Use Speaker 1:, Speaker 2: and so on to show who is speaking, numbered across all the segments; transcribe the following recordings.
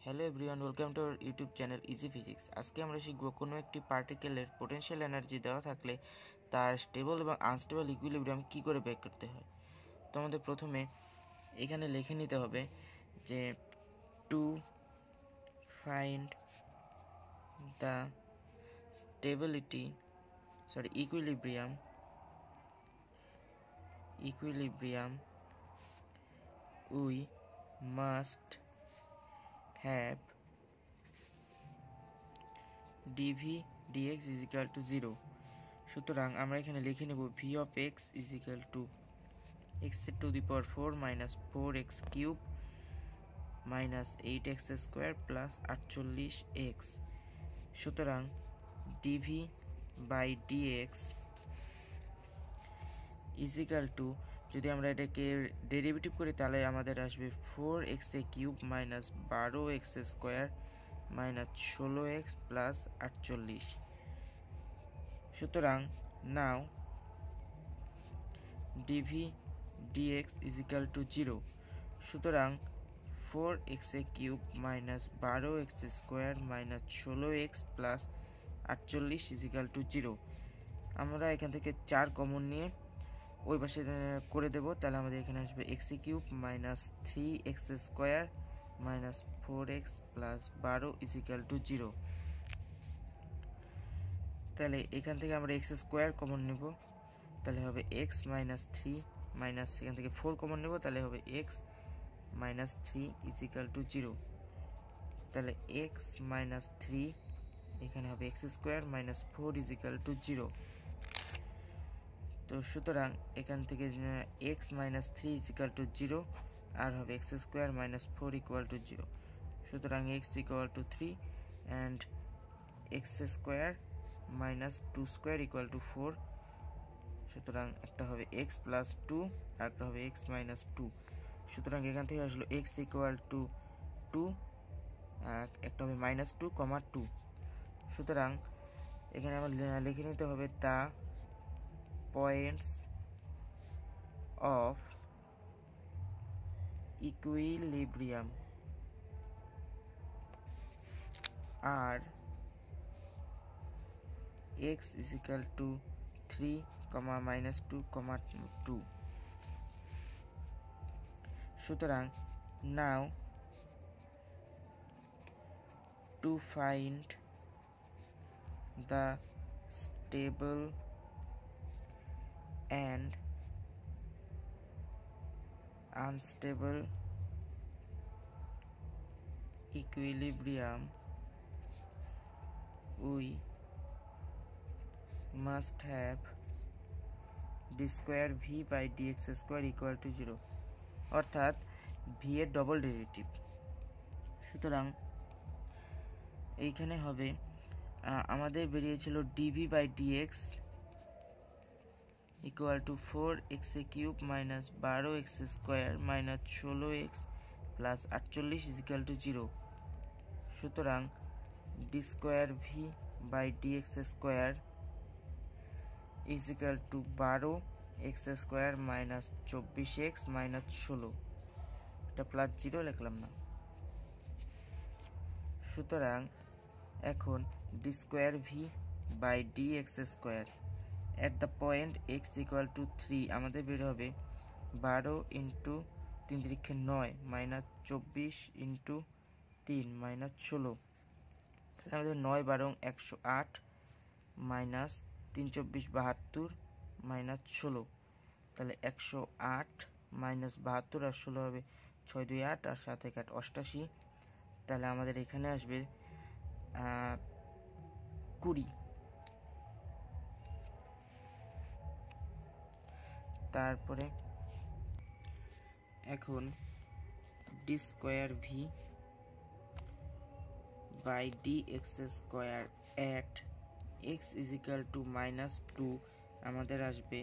Speaker 1: Hello everyone, welcome to our YouTube channel easy physics. আজকে আমরা শিখব কোনো একটি পার্টিকেলের পোটেনশিয়াল এনার্জি দেওয়া থাকলে তার স্টেবল এবং আনস্টেবল ইকুইলিব্রিয়াম কী করে বের করতে হয়। তো আমাদের প্রথমে এখানে লিখে নিতে হবে যে to find the equilibrium we must have dv dx is equal to 0. সুতরাং আমরা এখানে লিখে নেব v of x is equal to x to the power 4 minus 4x cube minus 8x square plus 48x. সুতরাং dv by dx is equal to, যদি আমরা এটাকে derivative করি তাহলে আমাদের আসবে 4x cube minus 12x square minus 16x plus 48। সুতরাং নাও dv dx is equal to 0. সুতরাং 4x cube minus 12x square minus 16x plus 48 is equal to 0। আমরা এখান থেকে 4 কমন নিয়ে ওই পাশে করে দেব, তাহলে আমাদের এখানে আসবে x cube minus 3x square minus 4x plus 12 is equal to 0। তাহলে এখান থেকে আমরা এক্স স্কোয়ার কমন নেব, তাহলে হবে x মাইনাস 3 মাইনাস এখান থেকে 4 কমন নেব, তাহলে হবে x minus 3 is equal to 0। তাহলে x মাইনাস 3 এখানে হবে x square minus 4 is equal to 0। তো সুতরাং এখান থেকে x minus 3 is equal to 0 আর হবে x square minus 4 equal to 0। সুতরাং x equal to 3 and x square minus 2 square equal to 4। সুতরাং একটা হবে x প্লাস 2 আর একটা হবে x মাইনাস 2। সুতরাং এখান থেকে আসলো x ইকুয়াল টু 2, একটা হবে মাইনাস 2 কমা 2। সুতরাং এখানে আমার লিখে নিতে হবে তা points of equilibrium are x is equal to 3, minus 2, 2. সুতরাং now to find the stable and unstable equilibrium, we must have d square v by dx square equal to 0, অর্থাৎ v এর ডবল ডেরিভেটিভ। সুতরাং এইখানে হবে আমাদের বেরিয়েছিল dv by dx equal to 4x cube minus 12x square minus 16x plus 48 is equal to 0। সুতরাং D square V by D X square is equal to 12x square minus 24x minus 16, এটা plus 0 লিখলাম না। সুতরাং এখন D square V by D X square at the point x equal to 3 আমাদের বের হবে 12 into 3 তিরিক্ষে 9 minus 24 into 3 minus 16। আমাদের 9 12 108 minus 3 24 72 minus 16। তাহলে 108 মাইনাস 72 আর 16 হবে 6 2 8 আর 7 1 8 88। তাহলে আমাদের এখানে আসবে 20। তারপরে এখন D square V by D X square at X is equal to minus 2 আমাদের আসবে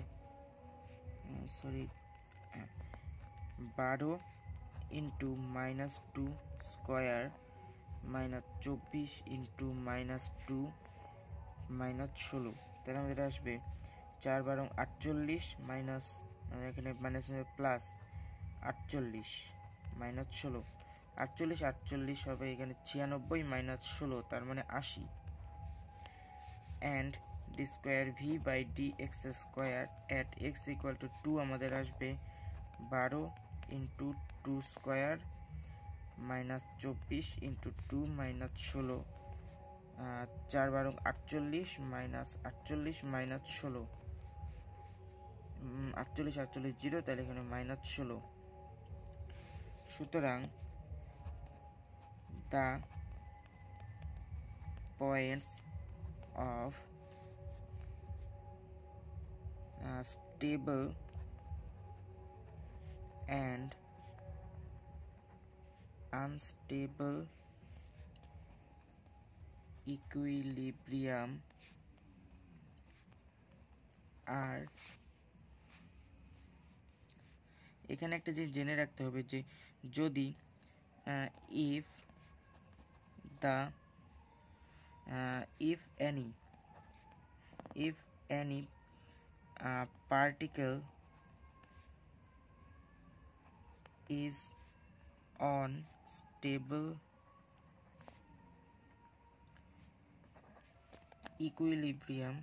Speaker 1: 12 into minus 2 square minus 24 into minus 2 minus 16। তাহলে আমাদের আসবে 4 12 48 মাইনাস এখানে মাইনাস প্লাস 48 মাইনাস 16। 48 হবে এখানে 96 মাইনাস 16 তার মানে 80 and D square V by D X square at X equal to 2 আমাদের আসবে 12 into 2 square minus 24 into 2 minus 16 4 12 48 minus 48 minus 16 48 0 তাহলে এখানে মাইনাস 16 সুতরাং the points of stable and unstable equilibrium are এখানে একটা জিনিস জেনে রাখতে হবে যে যদি if any particle is on stable equilibrium,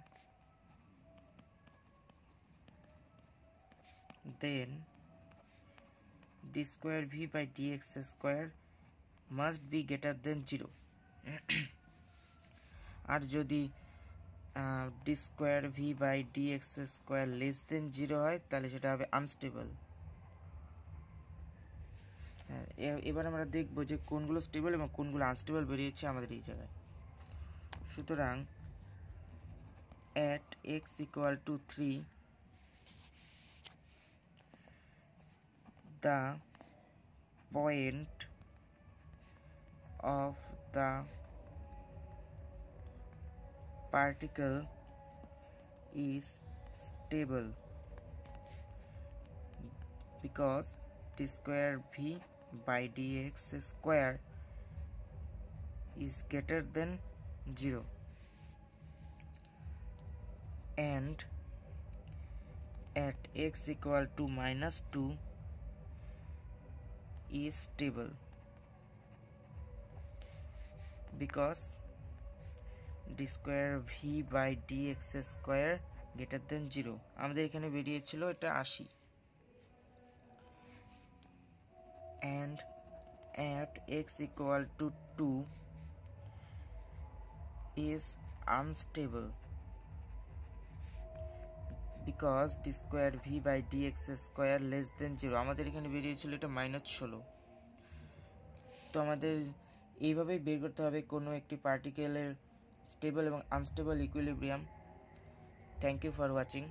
Speaker 1: then d square v by dx square must be greater than 0 আর যদি D square V by D X square less than 0 হয় তাহলে সেটা হবে আনস্টেবল। এবার আমরা দেখব যে কোনগুলো স্টেবল এবং কোনগুলো আনস্টেবল বেরিয়েছে আমাদের এই জায়গায়। সুতরাং at x equal to 3 the point of the particle is stable because d square v by dx square is greater than 0 and at x equal to minus 2 is stable because d square v by dx square greater than 0 আমাদের এখানে বেরিয়েছিল এটা 80 and at x equal to 2 is unstable because d square v by dx square less than 0 আমাদের এখানে বেরিয়েছিল এটা -16 তো আমাদের এইভাবেই বের করতে হবে কোনো একটি পার্টিকেলের স্টেবল এবং unstable equilibrium. Thank you for watching.